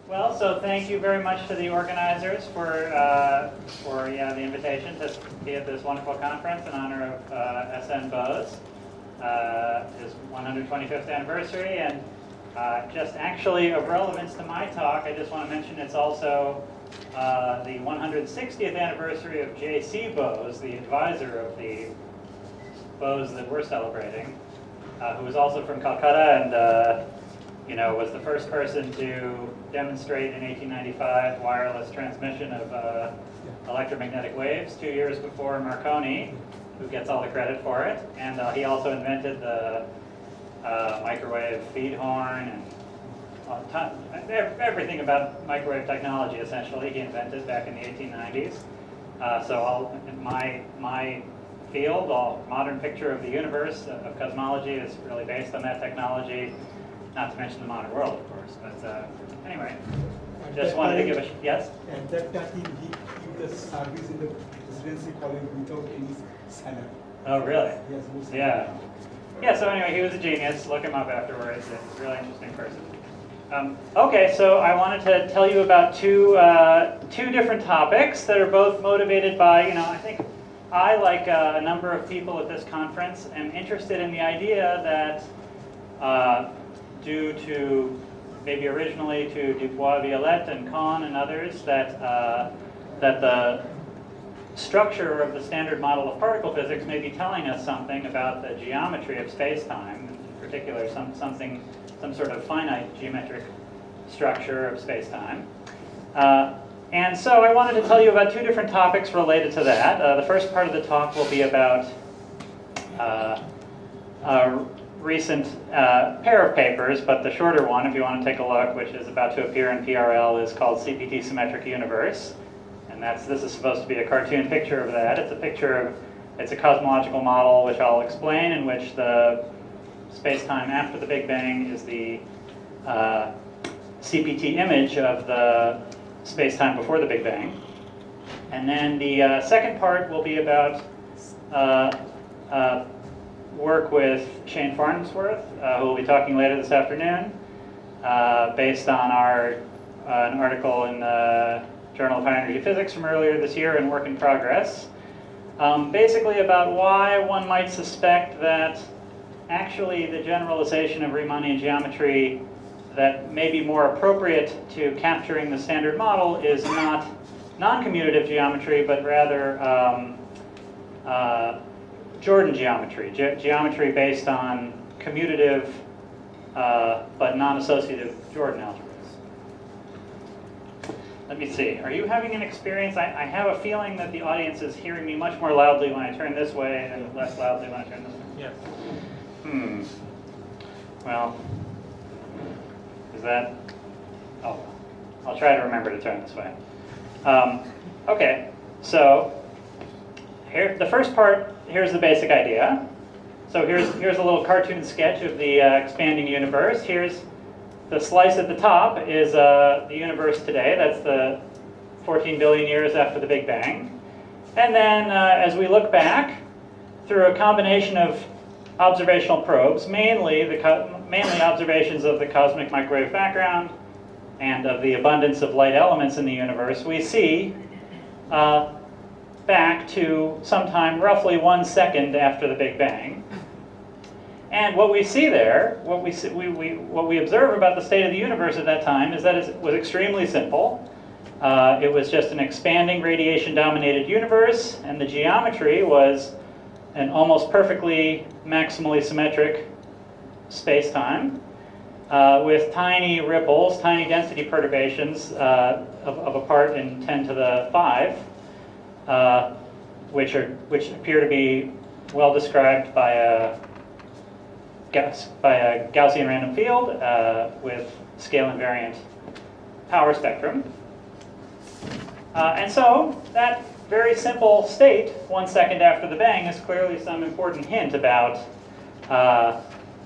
Well, so thank you very much to the organizers for the invitation to be at this wonderful conference in honor of SN Bose, his 125th anniversary, and just actually of relevance to my talk, I just want to mention it's also the 160th anniversary of J.C. Bose, the advisor of the Bose that we're celebrating, who was also from Calcutta and was the first person to demonstrate in 1895 wireless transmission of electromagnetic waves 2 years before Marconi, who gets all the credit for it. And he also invented the microwave feed horn and everything about microwave technology, essentially, he invented back in the 1890s. So my field, modern picture of the universe, of cosmology, is really based on that technology. Not to mention the modern world, of course. But anyway, just wanted to give a yes. At that time, he gave the service in the presidency college without any salary. Oh, really? Yes. Yeah. Yeah. So anyway, he was a genius. Look him up afterwards. He's a really interesting person. Okay, so I wanted to tell you about two different topics that are both motivated by, I think I, like a number of people at this conference, am interested in the idea that due to maybe originally to Dubois-Violette and Kohn and others, that the structure of the standard model of particle physics may be telling us something about the geometry of space-time, in particular some sort of finite geometric structure of space-time. And so I wanted to tell you about two different topics related to that. The first part of the talk will be about recent pair of papers, but the shorter one, if you want to take a look, which is about to appear in PRL, is called CPT Symmetric Universe. And this is supposed to be a cartoon picture of that. It's a cosmological model, which I'll explain, in which the space-time after the Big Bang is the CPT image of the space-time before the Big Bang. And then the second part will be about work with Shane Farnsworth, who will be talking later this afternoon, based on an article in the Journal of High Energy Physics from earlier this year and work in progress. Basically about why one might suspect that actually the generalization of Riemannian geometry that may be more appropriate to capturing the standard model is not non-commutative geometry, but rather Jordan geometry, geometry based on commutative but non-associative Jordan algebras. Let me see. Are you having an experience? I have a feeling that the audience is hearing me much more loudly when I turn this way and less loudly when I turn this way. Yes. Well, is that? Oh, I'll try to remember to turn this way. Okay, so here, the first part, here's the basic idea. So here's a little cartoon sketch of the expanding universe. Here's the slice at the top is the universe today. That's the 14 billion years after the Big Bang. And then as we look back through a combination of observational probes, mainly observations of the cosmic microwave background and of the abundance of light elements in the universe, we see back to sometime roughly 1 second after the Big Bang. And what we see there, what we observe about the state of the universe at that time is that it was extremely simple. It was just an expanding radiation-dominated universe, and the geometry was an almost perfectly maximally symmetric space-time with tiny ripples, tiny density perturbations of a part in 10 to the 5, which appear to be well described by a Gaussian random field with scale invariant power spectrum. And so that very simple state, 1 second after the bang, is clearly some important hint about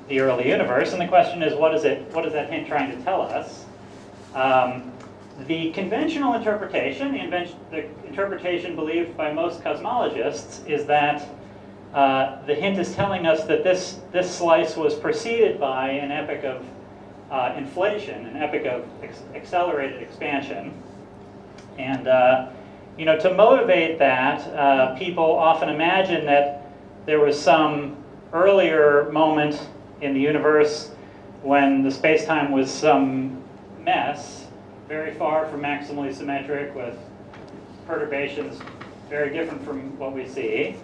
the early universe. And the question is, what is that hint trying to tell us? The conventional interpretation, the interpretation believed by most cosmologists, is that the hint is telling us that this slice was preceded by an epoch of inflation, an epoch of accelerated expansion. And you know, to motivate that, people often imagine that there was some earlier moment in the universe when the space-time was some mess, very far from maximally symmetric, with perturbations very different from what we see.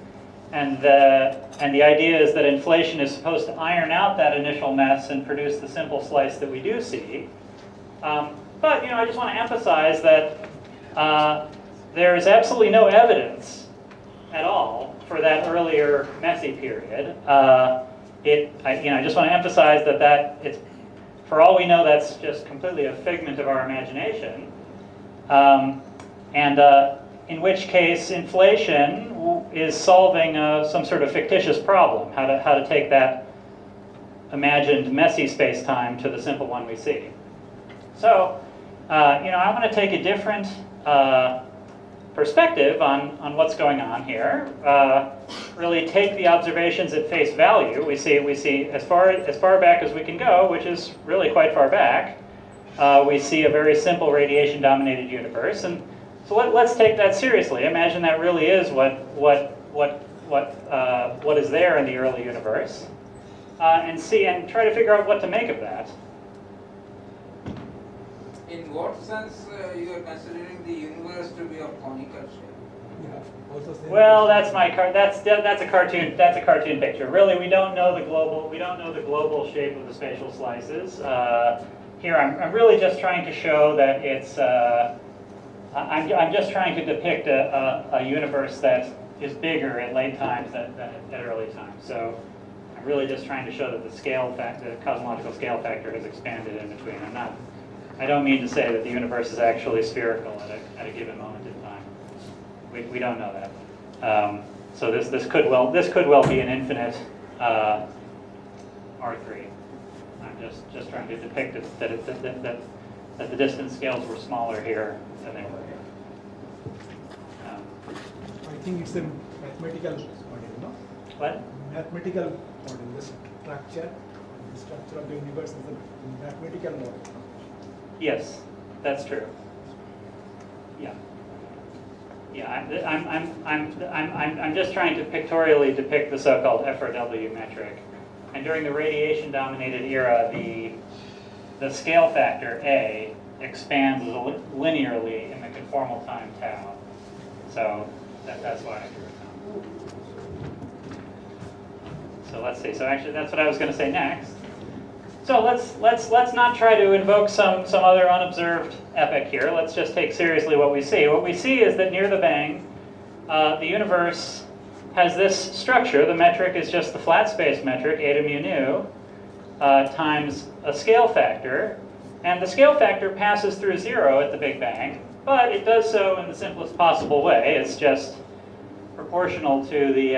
And the idea is that inflation is supposed to iron out that initial mess and produce the simple slice that we do see. But you know, I just want to emphasize that there is absolutely no evidence at all for that earlier messy period. I just want to emphasize that it's, for all we know, that's just completely a figment of our imagination. In which case, inflation is solving some sort of fictitious problem, how to take that imagined messy space-time to the simple one we see. So, you know, I want to take a different perspective on what's going on here. Really take the observations at face value. We see as far back as we can go, which is really quite far back. We see a very simple radiation-dominated universe, and so let's take that seriously. Imagine that really is what is there in the early universe, and try to figure out what to make of that. In what sense you are considering the universe to be of conical shape? Yeah. Well, that's a cartoon. That's a cartoon picture. Really, we don't know the global shape of the spatial slices. Here, I'm really just trying to show that it's. I'm just trying to depict a universe that is bigger at late times than at early times. So I'm really just trying to show that the cosmological scale factor has expanded in between. I don't mean to say that the universe is actually spherical at a given moment in time. We don't know that. So this could well be an infinite R3. I'm just trying to depict that the distance scales were smaller here than they were here. I think it's a mathematical model, no? What? Mathematical model. The structure of the universe is a mathematical model. Yes, that's true. Yeah. Yeah, I'm just trying to pictorially depict the so-called FRW metric. And during the radiation-dominated era, the scale factor A expands linearly in the conformal time tau. So that's why I drew it down. So let's see. So actually, that's what I was going to say next. So let's not try to invoke some other unobserved epoch here. Let's just take seriously what we see. What we see is that near the bang, the universe has this structure. The metric is just the flat space metric, eta mu nu, times a scale factor. And the scale factor passes through 0 at the Big Bang, but it does so in the simplest possible way. It's just proportional to the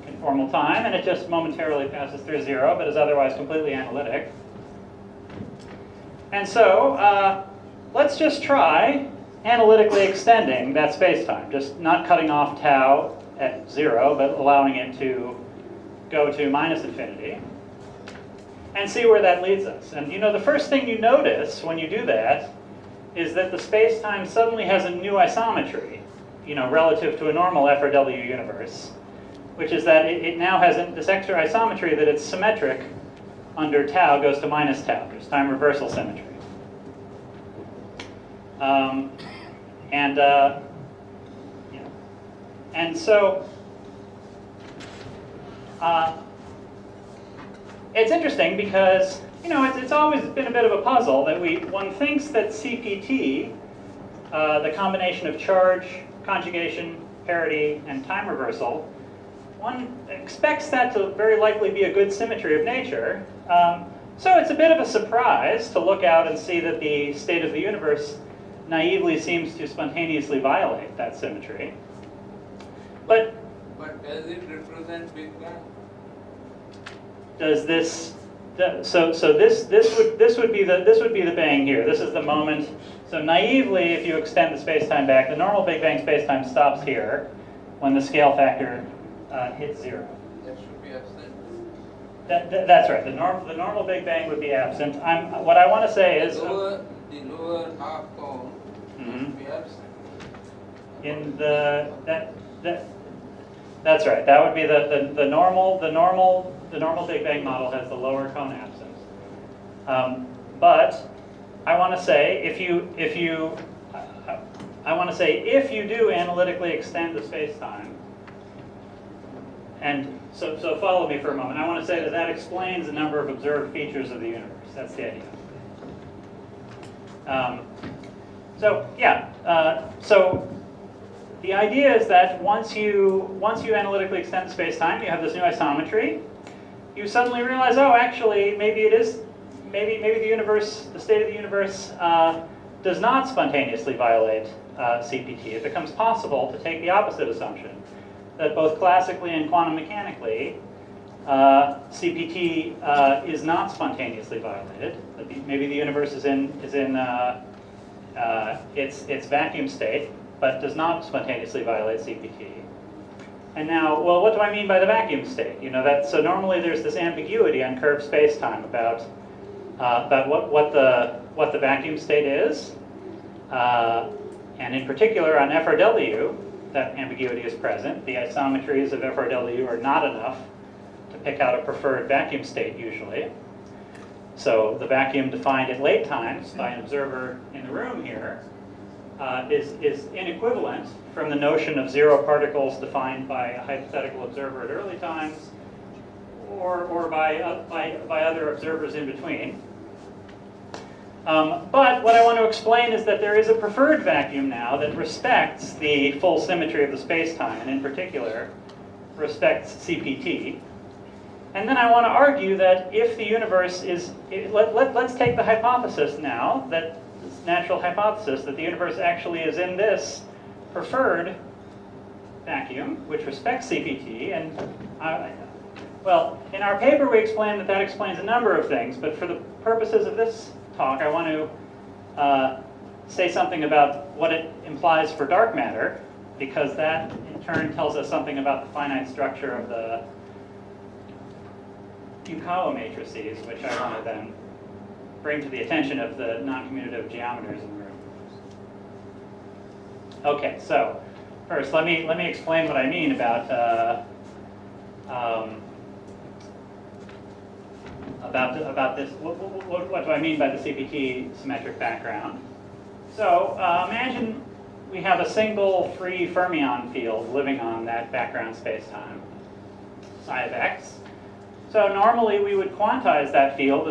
conformal time, and it just momentarily passes through 0, but is otherwise completely analytic. And so let's just try analytically extending that space-time, just not cutting off tau at 0, but allowing it to go to minus infinity, and see where that leads us. And you know, the first thing you notice when you do that is that the space-time suddenly has a new isometry, you know, relative to a normal FRW universe, which is that it now has this extra isometry that it's symmetric under tau goes to minus tau. There's time reversal symmetry. And so it's interesting because, you know, it's always been a bit of a puzzle that one thinks that CPT, the combination of charge, conjugation, parity, and time reversal, one expects that to very likely be a good symmetry of nature. So it's a bit of a surprise to look out and see that the state of the universe naively seems to spontaneously violate that symmetry. But does it represent Big Bang? Does this? This would be the bang here. This is the moment. So naively, if you extend the space-time back, the normal Big Bang space-time stops here when the scale factor hits 0. That should be absent. That's right. The normal Big Bang would be absent. What I want to say is the lower half cone would be absent. In that's right. That would be the normal Big Bang model has the lower cone absent. But I want to say if you do analytically extend the space-time, and so follow me for a moment. I want to say that explains a number of observed features of the universe. That's the idea. So the idea is that once you analytically extend the space-time, you have this new isometry. You suddenly realize, oh, actually, maybe the universe, the state of the universe, does not spontaneously violate CPT. It becomes possible to take the opposite assumption, that both classically and quantum mechanically, CPT is not spontaneously violated. That maybe the universe is in its vacuum state, but does not spontaneously violate CPT. And now, well, what do I mean by the vacuum state? So normally there's this ambiguity on curved space-time about what the vacuum state is, and in particular on FRW, that ambiguity is present. The isometries of FRW are not enough to pick out a preferred vacuum state usually. So the vacuum defined at late times by an observer in the room here is inequivalent from the notion of zero particles defined by a hypothetical observer at early times, or by other observers in between. But what I want to explain is that there is a preferred vacuum now that respects the full symmetry of the space-time, and in particular, respects CPT. And then I want to argue that if the universe is, let's take the hypothesis now, that this natural hypothesis that the universe actually is in this preferred vacuum, which respects CPT, and well, in our paper we explain that explains a number of things, but for the purposes of this talk, I want to say something about what it implies for dark matter, because that in turn tells us something about the finite structure of the Yukawa matrices, which I want to then bring to the attention of the noncommutative geometers in the room. Okay, so first let me explain what I mean about this. What do I mean by the CPT symmetric background? So imagine we have a single free fermion field living on that background spacetime, psi of x. So normally we would quantize that field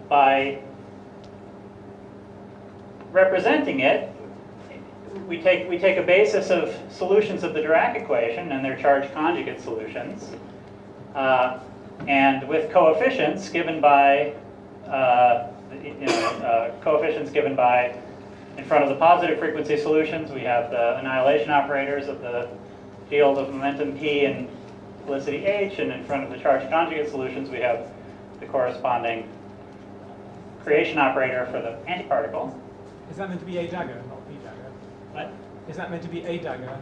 by representing it. We take a basis of solutions of the Dirac equation and their charge conjugate solutions, and with coefficients given by in front of the positive frequency solutions, we have the annihilation operators of the field of momentum p and velocity h, and in front of the charge conjugate solutions, we have the corresponding creation operator for the antiparticle. Is that meant to be a dagger, not b dagger? What? Is that meant to be a dagger,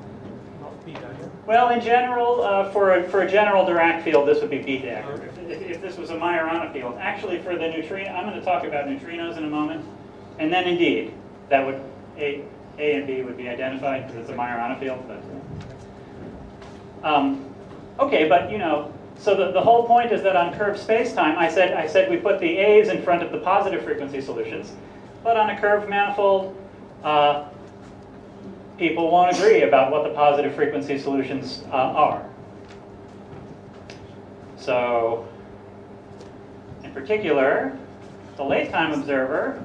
not b dagger? Well, in general, for a general Dirac field, this would be b dagger. Okay. If this was a Majorana field, actually for the neutrino, I'm going to talk about neutrinos in a moment, and then indeed, that would A and B would be identified because it's a Majorana field. But okay, but so the whole point is that on curved spacetime, I said we put the A's in front of the positive frequency solutions, but on a curved manifold, people won't agree about what the positive frequency solutions are. So, in particular, the late time observer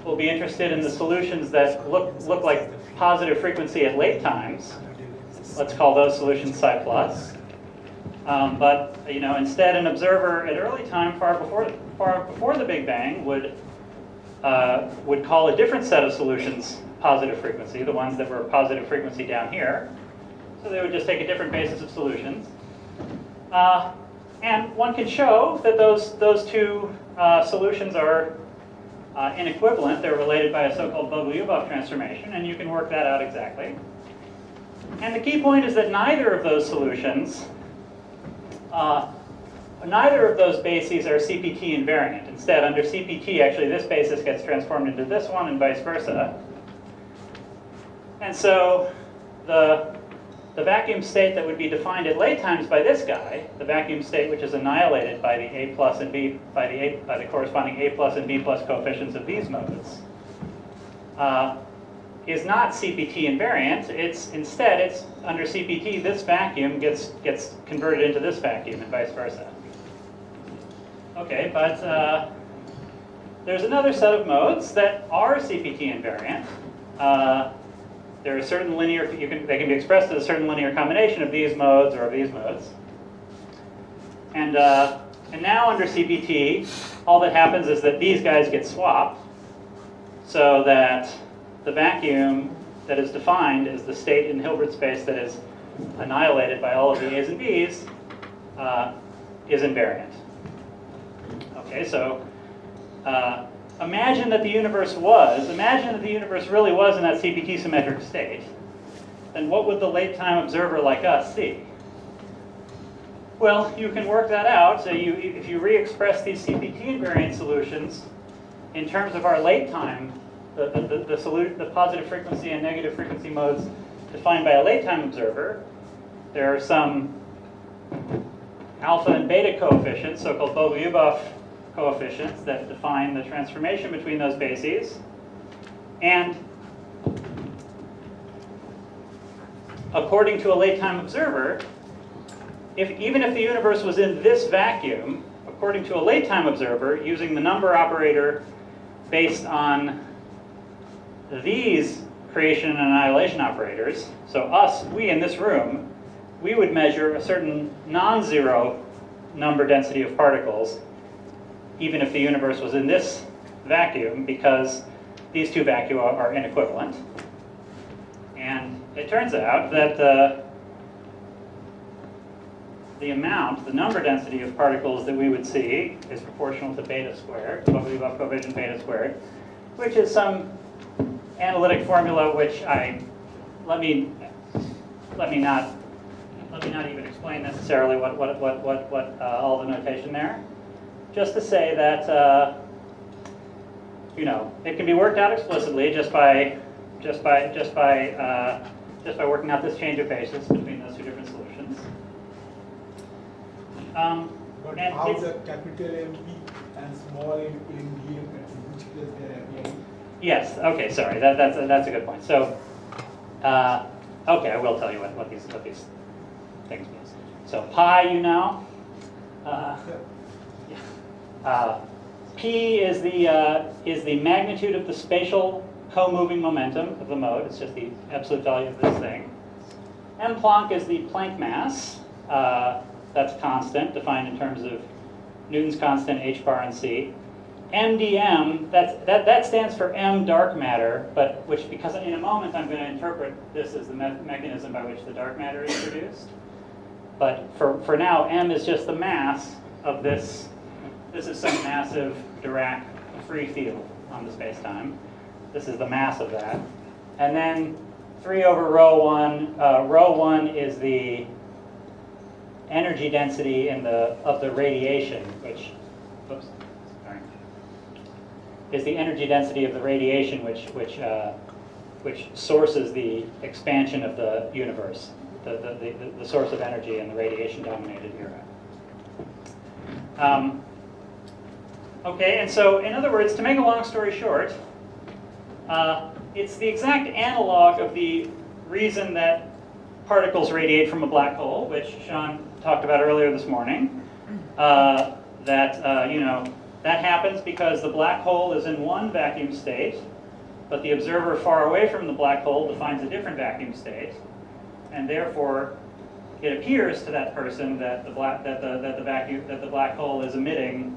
will be interested in the solutions that look like positive frequency at late times. Let's call those solutions psi plus. But instead, an observer at early time, far before the Big Bang, would call a different set of solutions positive frequency, the ones that were positive frequency down here. So they would just take a different basis of solutions. And one can show that those two solutions are inequivalent. They're related by a so-called Vogel-Yubov transformation, and you can work that out exactly. And the key point is that neither of those solutions neither of those bases are CPT invariant. Instead, under CPT, actually this basis gets transformed into this one and vice versa. And so the vacuum state that would be defined at late times by this guy, the vacuum state which is annihilated by the A plus and B, by the corresponding A plus and B plus coefficients of these modes, is not CPT invariant. Instead, it's under CPT, this vacuum gets converted into this vacuum and vice versa. Okay, but there's another set of modes that are CPT invariant. There are certain linear, they can be expressed as a certain linear combination of these modes or of these modes. And now under CPT, all that happens is that these guys get swapped so that the vacuum that is defined as the state in Hilbert space that is annihilated by all of the A's and B's is invariant. Okay, so imagine that the universe really was in that CPT symmetric state. Then what would the late time observer like us see? Well, you can work that out. So if you re-express these CPT invariant solutions in terms of our late time, the positive frequency and negative frequency modes defined by a late time observer, there are some alpha and beta coefficients, so-called Bogoliubov coefficients, that define the transformation between those bases. And according to a late time observer, even if the universe was in this vacuum, according to a late time observer, using the number operator based on these creation and annihilation operators, so we in this room, we would measure a certain non-zero number density of particles even if the universe was in this vacuum, because these two vacua are inequivalent. And it turns out that the number density of particles that we would see is proportional to beta squared, Bogoliubov coefficient beta squared, which is some analytic formula which let me not even explain necessarily what all the notation there. Just to say that it can be worked out explicitly just by working out this change of basis between those two different solutions. But how the capital MP and small m in D, which place they are appearing? Yes. Okay. Sorry. That's a good point. So, okay, I will tell you what these things mean. So pi, P is the magnitude of the spatial co-moving momentum of the mode. It's just the absolute value of this thing. M Planck is the Planck mass. That's constant, defined in terms of Newton's constant, h bar, and c. MdM, that stands for M dark matter, but because in a moment I'm going to interpret this as the mechanism by which the dark matter is produced. But for now, M is just the mass of this. This is some massive Dirac free field on the space-time. This is the mass of that. And then 3 over rho 1. Rho 1 is the energy density of the radiation, which is the energy density of the radiation which sources the expansion of the universe, the source of energy in the radiation-dominated era. Okay, and so in other words, to make a long story short, it's the exact analog of the reason that particles radiate from a black hole, which Sean talked about earlier this morning. That happens because the black hole is in one vacuum state, but the observer far away from the black hole defines a different vacuum state, and therefore it appears to that person that the black hole is emitting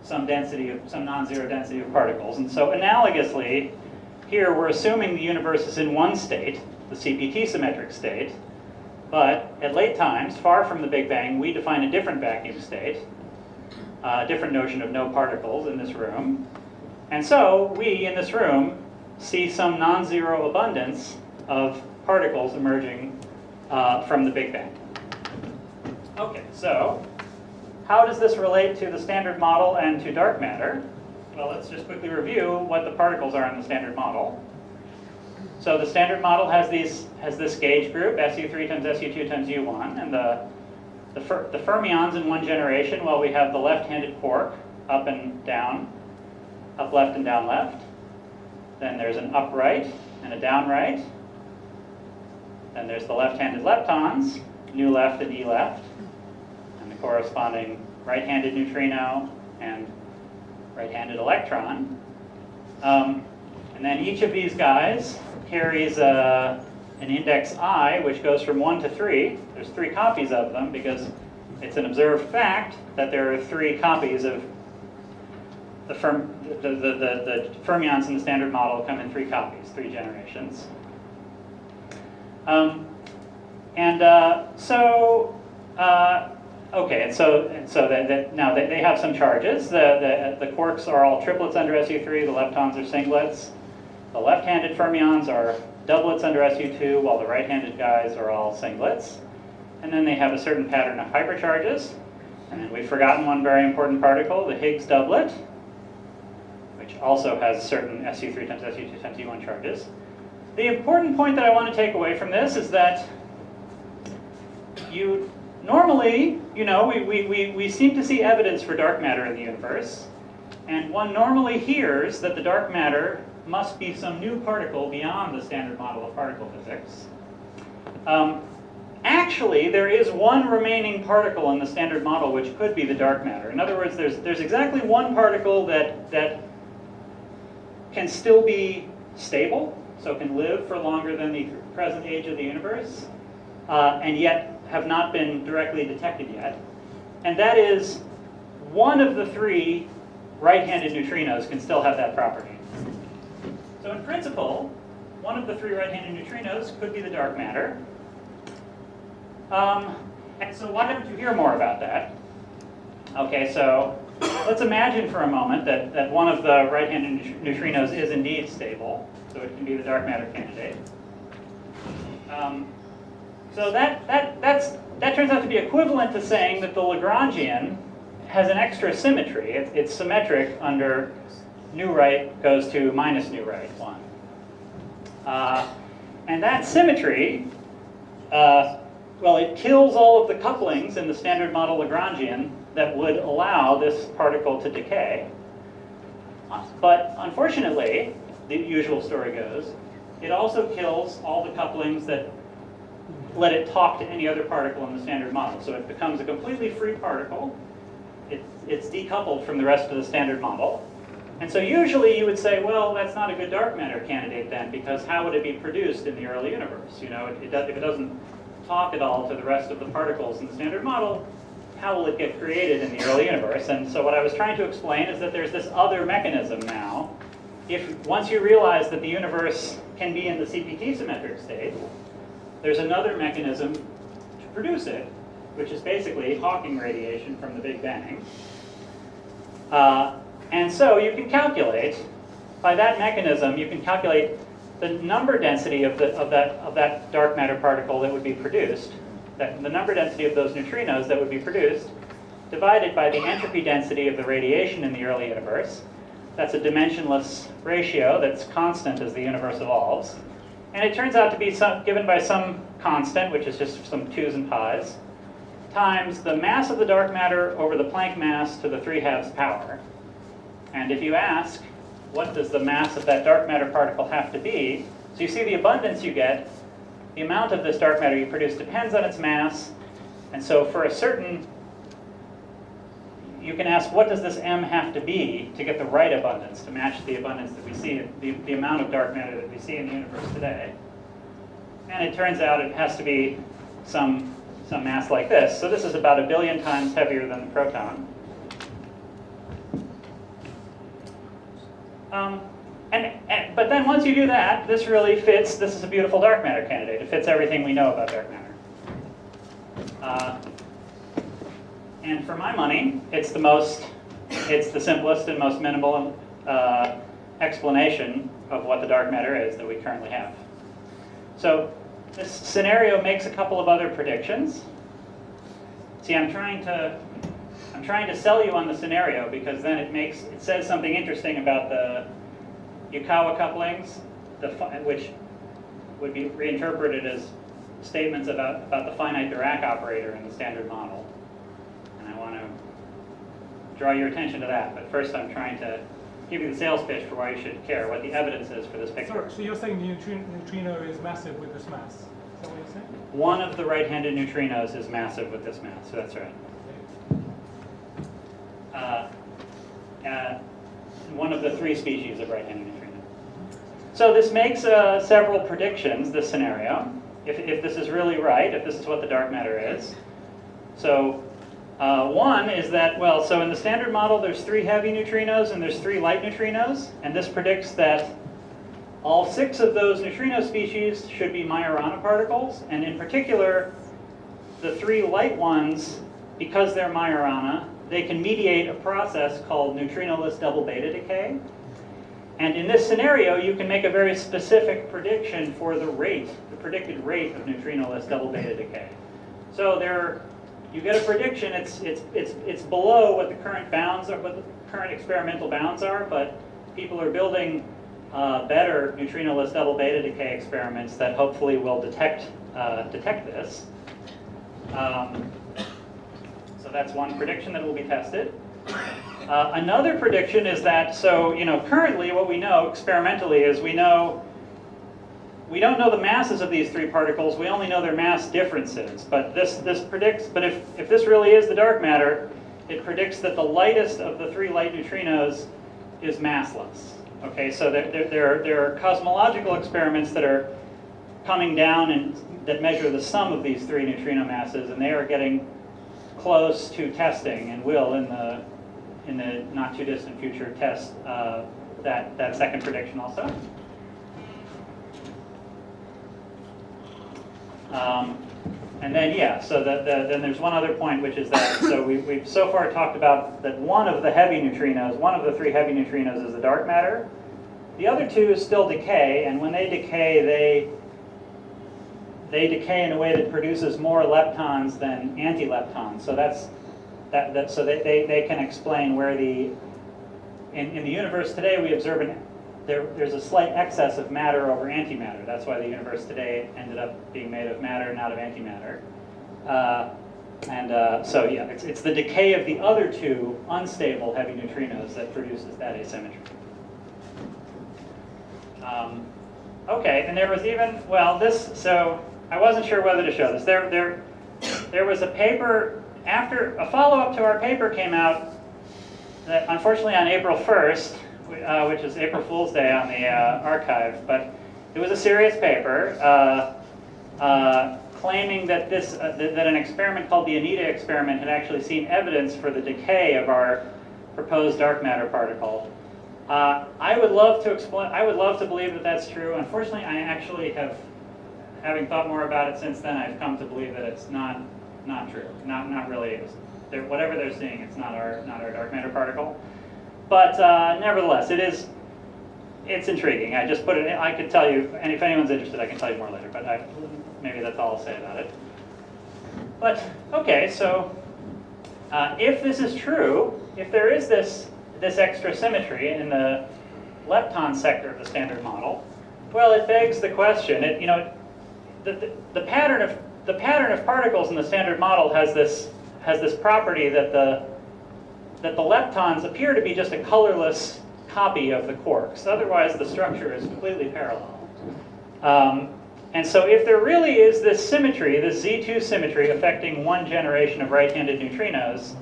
some non-zero density of particles. And so analogously, here we're assuming the universe is in one state, the CPT symmetric state, but at late times, far from the Big Bang, we define a different vacuum state, a different notion of no particles in this room. And so we, in this room, see some non-zero abundance of particles emerging from the Big Bang. Okay, so how does this relate to the standard model and to dark matter? Well, let's just quickly review what the particles are in the standard model. So the standard model has this gauge group, SU3 times SU2 times U1, and the fermions in one generation, well, we have the left-handed quark, up and down, up left and down left. Then there's an upright and a down right. Then there's the left-handed leptons, nu left and e left, and the corresponding right-handed neutrino and right-handed electron. And then each of these guys carries an index I, which goes from 1 to 3. There's 3 copies of them because it's an observed fact that there are 3 copies of the fermions in the standard model come in 3 copies, 3 generations. Okay, and so now they have some charges. The quarks are all triplets under SU3. The leptons are singlets. The left-handed fermions are doublets under SU2, while the right-handed guys are all singlets. And then they have a certain pattern of hypercharges. And then we've forgotten one very important particle, the Higgs doublet, which also has certain SU3 times SU2 times U1 charges. The important point that I want to take away from this is that normally, we seem to see evidence for dark matter in the universe. And one normally hears that the dark matter must be some new particle beyond the standard model of particle physics. Actually, there is one remaining particle in the standard model which could be the dark matter. In other words, there's exactly one particle that can still be stable, so can live for longer than the present age of the universe, and yet have not been directly detected yet. And that is one of the 3 right-handed neutrinos can still have that property. So in principle, one of the 3 right-handed neutrinos could be the dark matter. And so why don't you hear more about that? Okay, so let's imagine for a moment that one of the right-handed neutrinos is indeed stable, so it can be the dark matter candidate. So that turns out to be equivalent to saying that the Lagrangian has an extra symmetry. It's symmetric under nu right goes to minus nu right 1. And that symmetry, well, it kills all of the couplings in the standard model Lagrangian that would allow this particle to decay. But unfortunately, the usual story goes, it also kills all the couplings that let it talk to any other particle in the standard model. So it becomes a completely free particle. It's decoupled from the rest of the standard model. And so usually you would say, well, that's not a good dark matter candidate then, because how would it be produced in the early universe? If it doesn't talk at all to the rest of the particles in the standard model, how will it get created in the early universe? And so what I was trying to explain is that there's this other mechanism now. Once you realize that the universe can be in the CPT symmetric state, there's another mechanism to produce it, which is basically Hawking radiation from the Big Bang. And so you can calculate, by that mechanism, you can calculate the number density of that dark matter particle that would be produced, the number density of those neutrinos that would be produced, divided by the entropy density of the radiation in the early universe. That's a dimensionless ratio that's constant as the universe evolves. And it turns out to be given by some constant, which is just some 2's and pi's, times the mass of the dark matter over the Planck mass to the 3/2 power. And if you ask, what does the mass of that dark matter particle have to be? So you see the abundance you get, the amount of this dark matter you produce depends on its mass. And so for a certain, you can ask, what does this M have to be to get the right abundance, to match the abundance that we see, the amount of dark matter that we see in the universe today? And it turns out it has to be some mass like this. So this is about 1 billion times heavier than the proton. But then once you do that, this really fits, this is a beautiful dark matter candidate. It fits everything we know about dark matter. And for my money, it's the simplest and most minimal explanation of what the dark matter is that we currently have. So this scenario makes a couple of other predictions. See, I'm trying to I'm trying to sell you on the scenario because then it says something interesting about the Yukawa couplings, which would be reinterpreted as statements about the finite Dirac operator in the standard model. And I want to draw your attention to that. But first I'm trying to give you the sales pitch for why you should care, what the evidence is for this picture. Sorry, so you're saying the neutrino is massive with this mass? Is that what you're saying? One of the right-handed neutrinos is massive with this mass, so that's right. One of the 3 species of right-handed neutrino. So this makes several predictions, this scenario, if this is really right, if this is what the dark matter is. So one is that, well, so in the standard model there's 3 heavy neutrinos and there's 3 light neutrinos, and this predicts that all 6 of those neutrino species should be Majorana particles, and in particular, the 3 light ones, because they're Majorana, they can mediate a process called neutrinoless double beta decay. And in this scenario, you can make a very specific prediction for the predicted rate of neutrinoless double beta decay. So you get a prediction. It's below what the current bounds are, what the current experimental bounds are, but people are building better neutrinoless double beta decay experiments that hopefully will detect this. So that's one prediction that will be tested. Another prediction is that, so currently what we know experimentally is we don't know the masses of these 3 particles. We only know their mass differences. But this predicts. But if this really is the dark matter, it predicts that the lightest of the 3 light neutrinos is massless. Okay, so there are cosmological experiments that are coming down and that measure the sum of these 3 neutrino masses, and they are getting close to testing, and will in the not too distant future test that second prediction also. And then so then there's one other point, which is that so we've so far talked about that one of the 3 heavy neutrinos is the dark matter. The other 2 is still decay, and when they decay, they decay in a way that produces more leptons than anti-leptons. So so they can explain where in the universe today we observe there's a slight excess of matter over antimatter. That's why the universe today ended up being made of matter, not of antimatter. So it's the decay of the other 2 unstable heavy neutrinos that produces that asymmetry. Okay, and there was even, so I wasn't sure whether to show this. There was a paper, after a follow-up to our paper came out, that unfortunately on April 1st, which is April Fool's Day on the archive, but it was a serious paper claiming that that an experiment called the Anita experiment had actually seen evidence for the decay of our proposed dark matter particle. I would love to believe that that's true. Unfortunately, I actually having thought more about it since then, I've come to believe that it's not true. Not really. Whatever they're seeing, it's not our dark matter particle. But nevertheless, it's intriguing. I just put it. I could tell you, and if anyone's interested, I can tell you more later. But maybe that's all I'll say about it. But okay, so if this is true, if there is this extra symmetry in the lepton sector of the standard model, well, it begs the question. The pattern of particles in the standard model has this property that the leptons appear to be just a colorless copy of the quarks. Otherwise, the structure is completely parallel. And so if there really is this symmetry, this Z2 symmetry affecting one generation of right-handed neutrinos,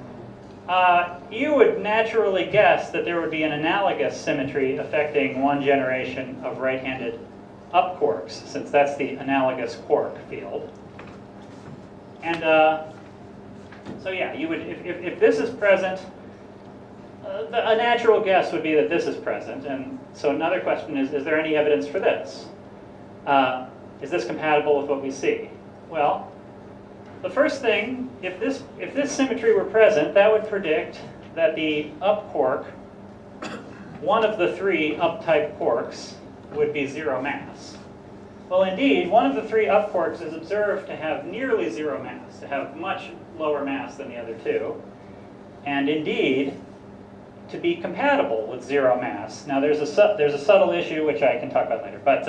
you would naturally guess that there would be an analogous symmetry affecting one generation of right-handed up quarks, since that's the analogous quark field. And so yeah, you would, if this is present, a natural guess would be that this is present. And so another question is there any evidence for this? Is this compatible with what we see? Well, the first thing, if this symmetry were present, that would predict that the up quark, one of the 3 up-type quarks, would be 0 mass. Well, indeed, one of the 3 up quarks is observed to have nearly 0 mass, to have much lower mass than the other 2. and indeed to be compatible with zero mass. Now there's a subtle issue which I can talk about later, but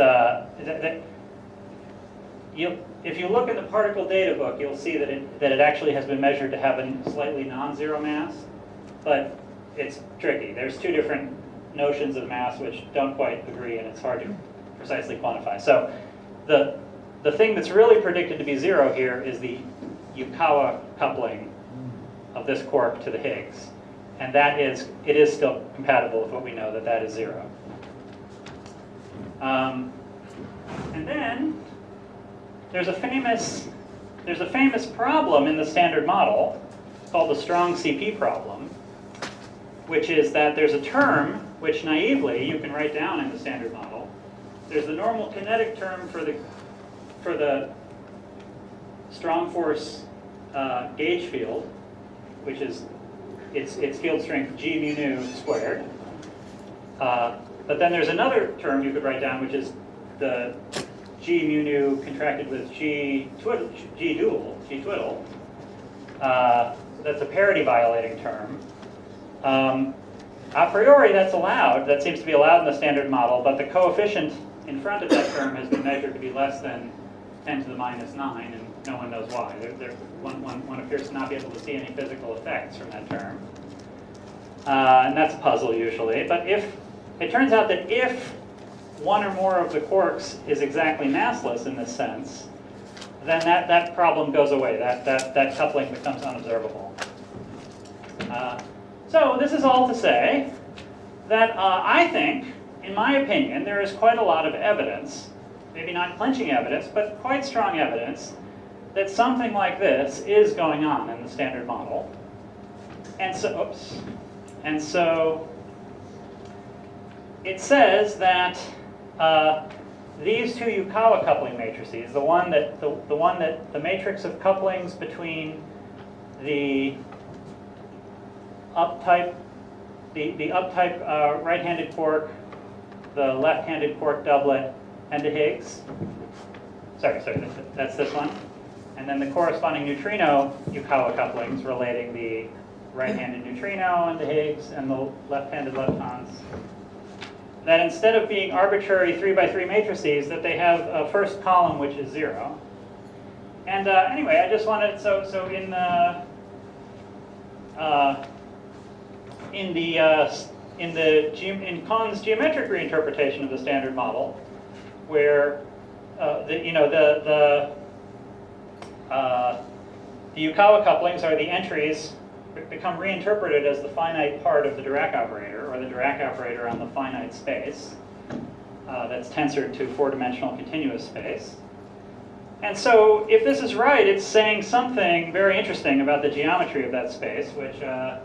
if you look at the particle data book, you'll see that it actually has been measured to have a slightly non-zero mass, but it's tricky. There's two different notions of mass which don't quite agree, and it's hard to precisely quantify. So the thing that's really predicted to be zero here is the Yukawa coupling of this quark to the Higgs. And it is still compatible with what we know that is zero. And then there's a famous problem in the standard model called the strong CP problem, which is that there's a term which naively you can write down in the standard model. There's the normal kinetic term for the strong force gauge field, which is its field strength G mu nu squared. But then there's another term you could write down, which is the G mu nu contracted with G twiddle. That's a parity violating term. A priori, that's allowed. That seems to be allowed in the standard model, but the coefficient in front of that term has been measured to be less than 10 to the minus 9, and no one knows why. One appears to not be able to see any physical effects from that term. And that's a puzzle usually. But it turns out that if one or more of the quarks is exactly massless in this sense, then that problem goes away. That coupling becomes unobservable. So this is all to say that I think, in my opinion, there is quite a lot of evidence, maybe not clinching evidence, but quite strong evidence, that something like this is going on in the standard model. And so, it says that these two Yukawa coupling matrices, the one that the matrix of couplings between the uptype right-handed quark, the left-handed quark doublet, and the Higgs. Sorry, that's this one. And then the corresponding neutrino Yukawa couplings relating the right-handed neutrino and the Higgs and the left-handed leptons. That instead of being arbitrary 3x3 matrices, that they have a first column which is 0. And anyway, I just wanted in Kahn's geometric reinterpretation of the standard model, where the Yukawa couplings are the entries become reinterpreted as the finite part of the Dirac operator, or the Dirac operator on the finite space that's tensored to four-dimensional continuous space. And so if this is right, it's saying something very interesting about the geometry of that space, which I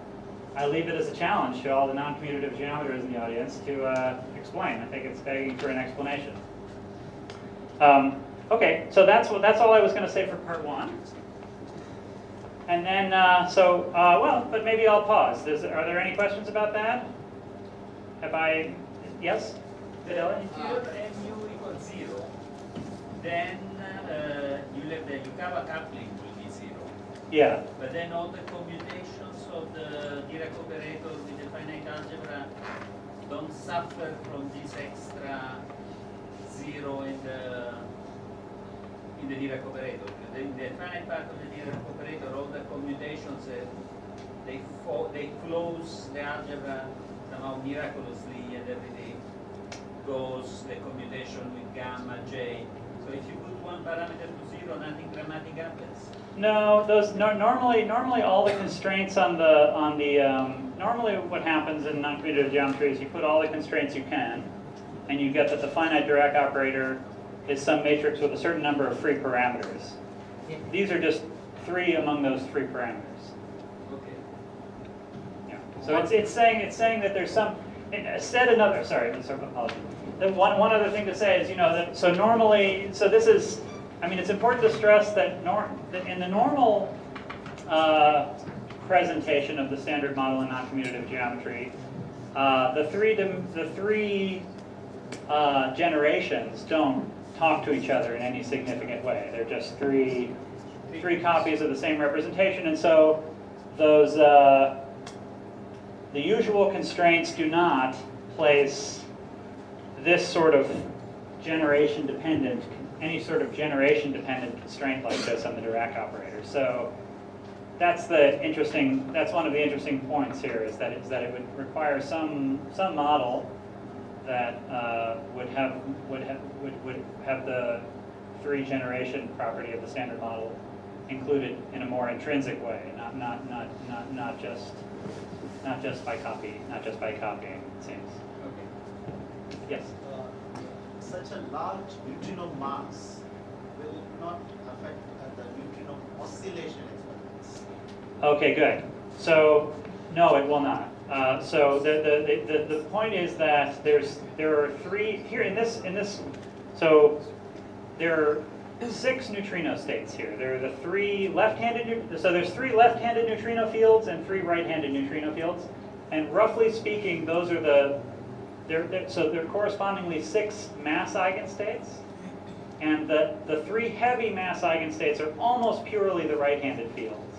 leave it as a challenge to all the non-commutative geometers in the audience to explain. I think it's begging for an explanation. Okay, so that's all I was going to say for part one. And then, well, but maybe I'll pause. Are there any questions about that? Yes? If you have mu equals 0, then you let the Yukawa coupling will be 0. Yeah. But then all the commutations of the Dirac operator with the finite algebra don't suffer from this extra 0 in the Dirac operator. In the finite part of the Dirac operator, all the commutations, they close the algebra somehow miraculously, and everything goes the commutation with gamma, j. So if you put one parameter to 0, nothing dramatic happens. No, normally all the constraints normally what happens in non-commutative geometry is you put all the constraints you can, and you get that the finite Dirac operator is some matrix with a certain number of free parameters. These are just 3 among those 3 parameters. Okay. Yeah. So it's saying that there's some. Instead, apology. One other thing to say is, that so normally, so this is, it's important to stress that in the normal presentation of the standard model in non-commutative geometry, the three generations don't talk to each other in any significant way. They're just three copies of the same representation, and so those the usual constraints do not place this sort of any sort of generation-dependent constraint like this on the Dirac operator. So that's one of the interesting points here, is that it would require some model that would have the 3 generation property of the standard model included in a more intrinsic way, not just by copying, it seems. Okay. Yes. Such a large neutrino mass will not affect the neutrino oscillation experiments. Okay, good. So no, it will not. So the point is that there are 3 here in this. So there are 6 neutrino states here. There are the 3 left-handed. So there's 3 left-handed neutrino fields and 3 right-handed neutrino fields. And roughly speaking, those are so there are correspondingly 6 mass eigenstates. And the 3 heavy mass eigenstates are almost purely the right-handed fields.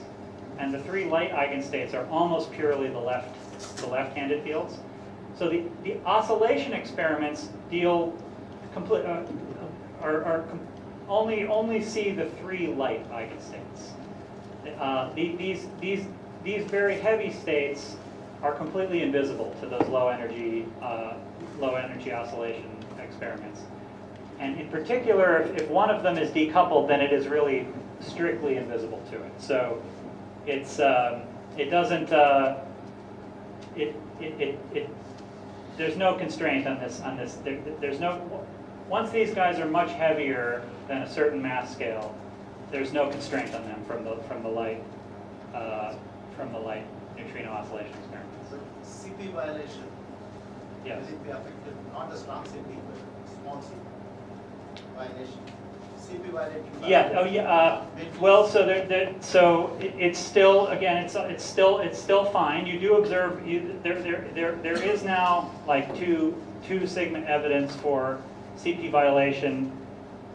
And the 3 light eigenstates are almost purely the left-handed fields. So the oscillation experiments deal only see the 3 light eigenstates. These very heavy states are completely invisible to those low energy oscillation experiments. And in particular, if one of them is decoupled, then it is really strictly invisible to it. So it's it doesn't there's no constraint on this. There's no, once these guys are much heavier than a certain mass scale, there's no constraint on them from the light neutrino oscillation experiments. So CP violation, Yes. will it be affected, not the strong CP, but small CP violation? CP violating. Yeah. Oh, yeah. Well, so it's still, again, it's still fine. You do observe there is now like two sigma evidence for CP violation,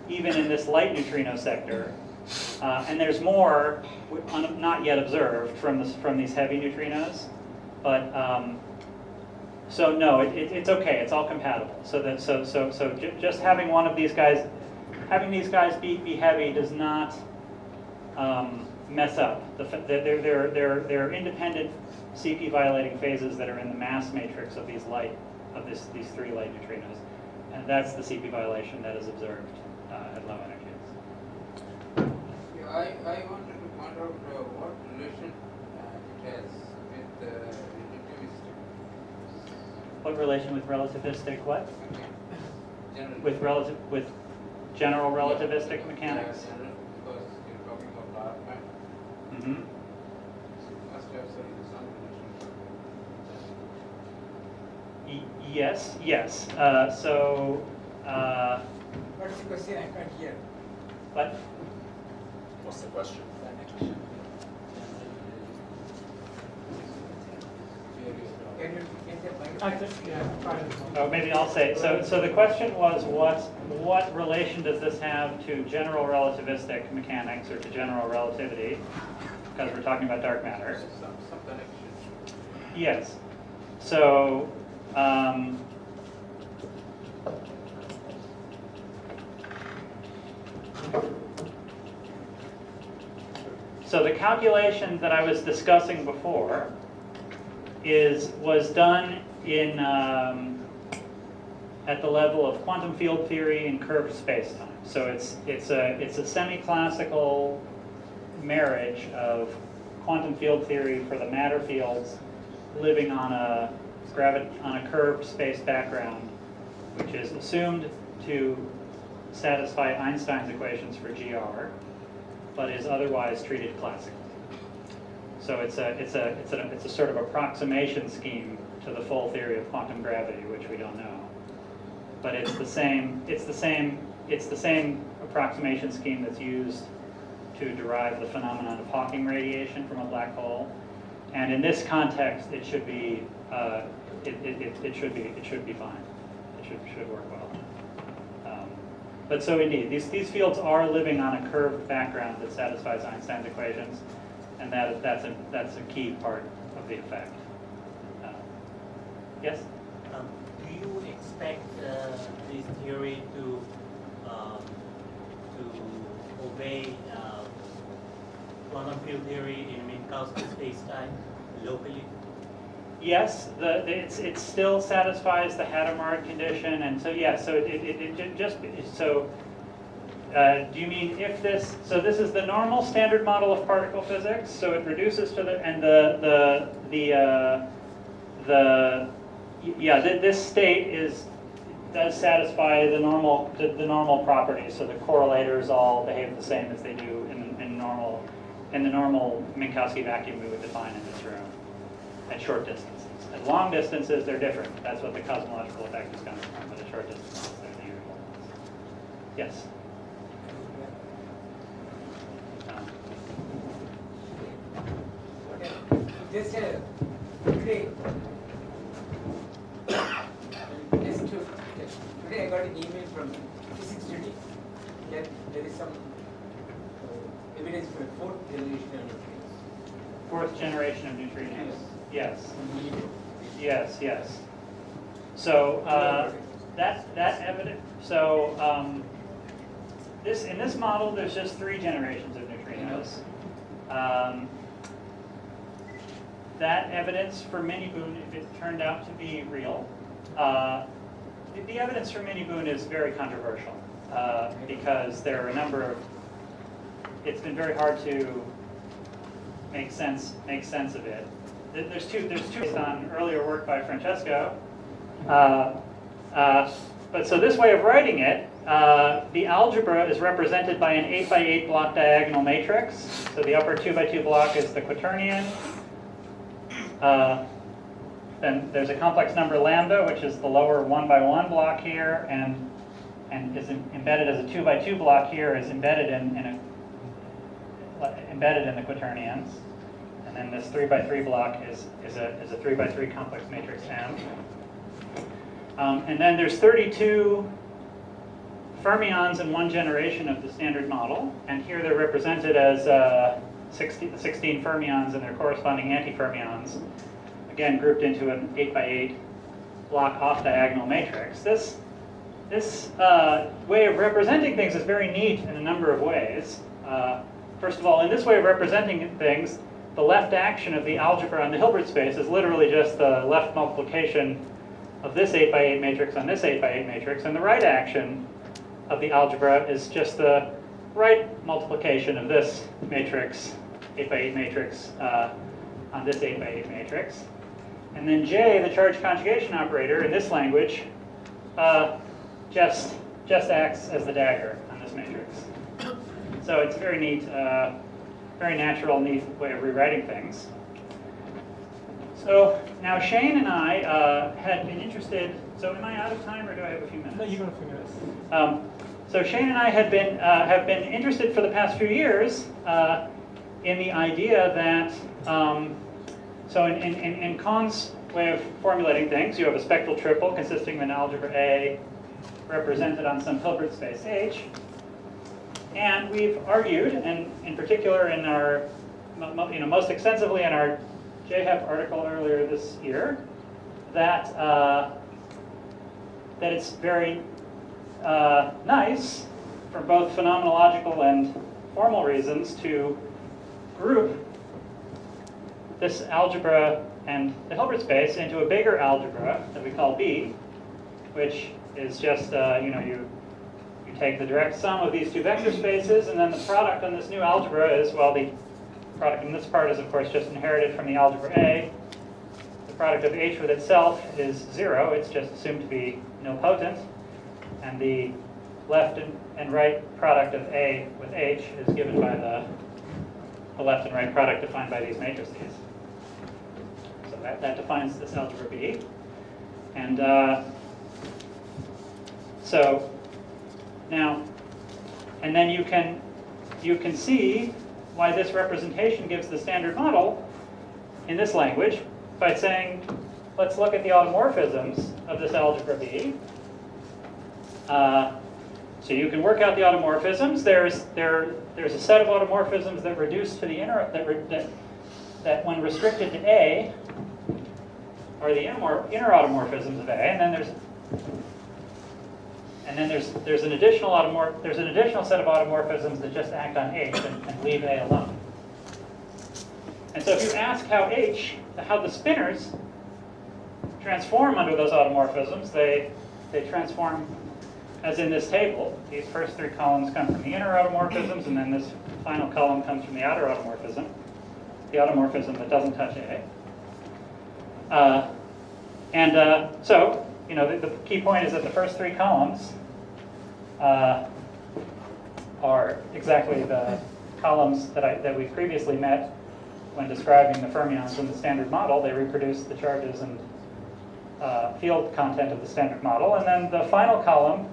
even in this light neutrino sector, and there's more not yet observed from these heavy neutrinos. But so no, it's okay. It's all compatible. So just having one of these guys. Having these guys be heavy does not mess up. There are independent CP violating phases that are in the mass matrix of these 3 light neutrinos, and that's the CP violation that is observed at low energies. Yeah, I wanted to point out what relation it has with relativistic. What relation with relativistic? What? General. With general relativistic mechanics? Yeah, because you're talking about dark matter. Mm-hmm. So you must have some relation. Yes. What's the question? I can't hear. What? What's the question? Can you I think, yeah, try this one. Oh, maybe I'll say. So the question was, what relation does this have to general relativistic mechanics or to general relativity? Because we're talking about dark matter. Some connection. Yes. So. So the calculation that I was discussing before was done in at the level of quantum field theory in curved spacetime. So it's a semi-classical marriage of quantum field theory for the matter fields living on a curved space background, which is assumed to satisfy Einstein's equations for GR, but is otherwise treated classically. So it's a sort of approximation scheme to the full theory of quantum gravity, which we don't know. But it's the same approximation scheme that's used to derive the phenomenon of Hawking radiation from a black hole. And in this context, it should be it should be fine. It should work well. But so indeed, these fields are living on a curved background that satisfies Einstein's equations, and that's a key part of the effect. Yes? Do you expect this theory to obey quantum field theory in Minkowski space-time locally? Yes, it still satisfies the Hadamard condition, and so yes, so it just so. Do you mean if this? So this is the normal standard model of particle physics. So it reduces to the and this state does satisfy the normal properties. So the correlators all behave the same as they do in the normal Minkowski vacuum we would define in this room at short distances. At long distances, they're different. That's what the cosmological effect is coming from. But at short distances, they're the usual ones. Yes. Just today, today I got an email from physics study that there is some evidence for fourth generation of neutrinos. Fourth generation of neutrinos. Yes. Yes. Yes. So that evidence. So in this model, there's just 3 generations of neutrinos. That evidence for mini-Boon, if it turned out to be real, the evidence for mini-Boon is very controversial because there are a number of. It's been very hard to make sense of it. There's two based on earlier work by Francesco. But so this way of writing it, the algebra is represented by an 8x8 block diagonal matrix. So the upper 2x2 block is the quaternion. Then there's a complex number lambda, which is the lower 1x1 block here, and is embedded as a 2x2 block here, is embedded in the quaternions. And then this 3x3 block is a 3x3 complex matrix M. And then there's 32 fermions in one generation of the standard model, and here they're represented as 16 fermions and their corresponding antifermions, again grouped into an 8x8 block off-diagonal matrix. This way of representing things is very neat in a number of ways. First of all, in this way of representing things, the left action of the algebra on the Hilbert space is literally just the left multiplication of this 8x8 matrix on this 8x8 matrix, and the right action of the algebra is just the right multiplication of this matrix, 8x8 matrix, on this 8x8 matrix. And then J, the charge conjugation operator, in this language, just acts as the dagger on this matrix. So it's a very neat, very natural, neat way of rewriting things. So now Shane and I had been interested. So am I out of time, or do I have a few minutes? No, you got a few minutes. So Shane and I have been interested for the past few years in the idea that so in Kahn's way of formulating things, you have a spectral triple consisting of an algebra A represented on some Hilbert space H, and we've argued, and in particular in our most extensively in our JHEP article earlier this year, that that it's very nice for both phenomenological and formal reasons to group this algebra and the Hilbert space into a bigger algebra that we call B, which is just you take the direct sum of these two vector spaces, and then the product on this new algebra is, well, the product in this part is of course just inherited from the algebra A. The product of H with itself is 0. It's just assumed to be nilpotent. And the left and right product of A with H is given by the left and right product defined by these matrices. So that defines this algebra B. And so now, and then you can see why this representation gives the standard model in this language by saying, let's look at the automorphisms of this algebra B. So you can work out the automorphisms. There's a set of automorphisms that reduce to the inner that when restricted to A are the inner automorphisms of A, and then there's an additional set of automorphisms that just act on H and leave A alone. And so if you ask how the spinors transform under those automorphisms, they transform as in this table. These first three columns come from the inner automorphisms, and then this final column comes from the outer automorphism, the automorphism that doesn't touch A. So, you know, the key point is that the first three columns are exactly the columns that we previously met when describing the fermions in the standard model. They reproduce the charges and field content of the standard model. And then the final column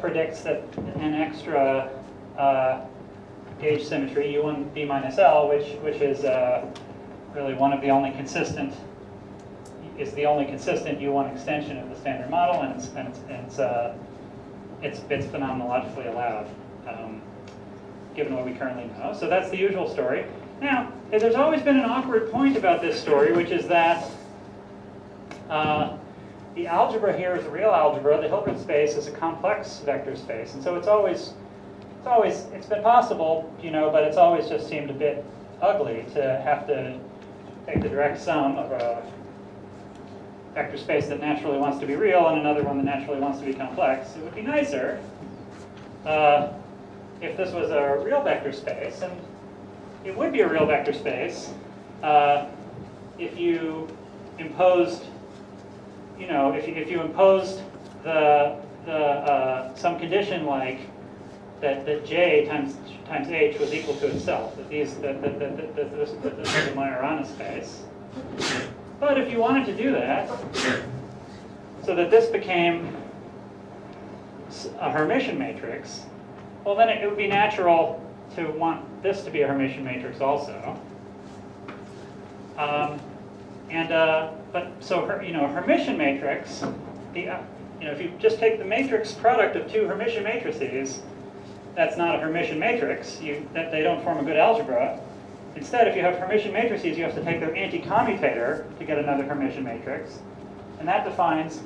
predicts that an extra gauge symmetry, U1B minus L, which is really one of the only consistent, is the only consistent U1 extension of the standard model, and it's phenomenologically allowed, given what we currently know. So that's the usual story. Now, there's always been an awkward point about this story, which is that the algebra here is a real algebra. The Hilbert space is a complex vector space, and so it's been possible, you know, but it's always just seemed a bit ugly to have to take the direct sum of a vector space that naturally wants to be real and another one that naturally wants to be complex. It would be nicer if this was a real vector space, and it would be a real vector space if you imposed, you know, if you imposed some condition like that J times H was equal to itself. That this is a Majorana space. But if you wanted to do that, so that this became a Hermitian matrix, well, then it would be natural to want this to be a Hermitian matrix also. Hermitian matrix, if you just take the matrix product of two Hermitian matrices, that's not a Hermitian matrix. That they don't form a good algebra. Instead, if you have Hermitian matrices, you have to take their anti-commutator to get another Hermitian matrix, and that defines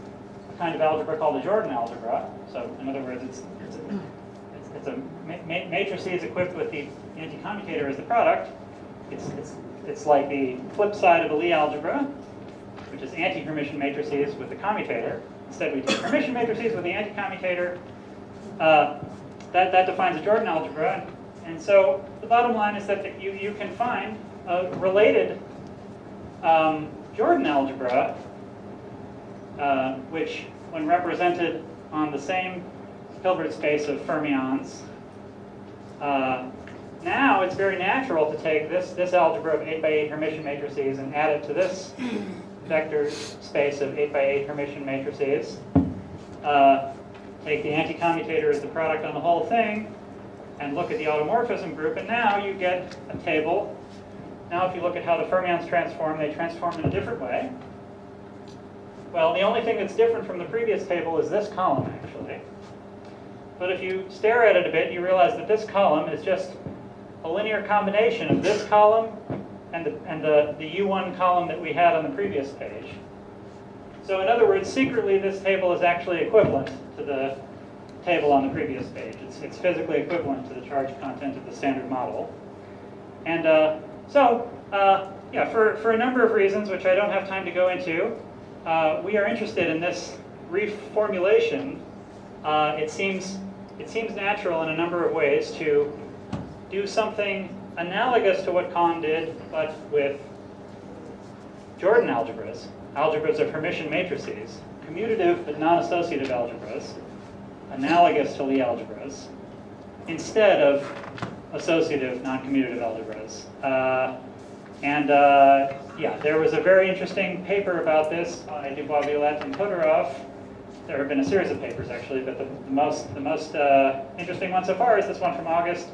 a kind of algebra called the Jordan algebra. So, in other words, it's a matrices equipped with the anti-commutator as the product. It's like the flip side of a Lie algebra, which is anti-Hermitian matrices with the commutator. Instead, we take Hermitian matrices with the anti-commutator. That defines a Jordan algebra. And so the bottom line is that you can find a related Jordan algebra, which, when represented on the same Hilbert space of fermions, now it's very natural to take this algebra of 8 by 8 Hermitian matrices and add it to this vector space of 8 by 8 Hermitian matrices. Take the anti-commutator as the product on the whole thing, and look at the automorphism group, and now you get a table. Now if you look at how the fermions transform, they transform in a different way. Well, the only thing that's different from the previous table is this column, actually. But if you stare at it a bit, you realize that this column is just a linear combination of this column and the U1 column that we had on the previous page. So in other words, secretly this table is actually equivalent to the table on the previous page. It's physically equivalent to the charge content of the standard model. And for a number of reasons, which I don't have time to go into, we are interested in this reformulation. It seems natural in a number of ways to do something analogous to what Kahn did, but with Jordan algebras of Hermitian matrices, commutative but non-associative algebras, analogous to Lie algebras, instead of associative non-commutative algebras. There was a very interesting paper about this by Dubois, Violette, and Todorov. There have been a series of papers, actually, but the most interesting one so far is this one from August,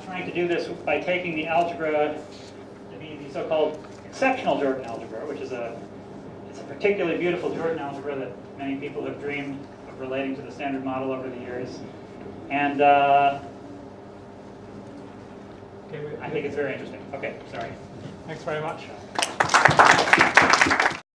trying to do this by taking the algebra to be the so-called exceptional Jordan algebra, which is it's a particularly beautiful Jordan algebra that many people have dreamed of relating to the standard model over the years. And I think it's very interesting. Okay, sorry. Thanks very much. Thank you.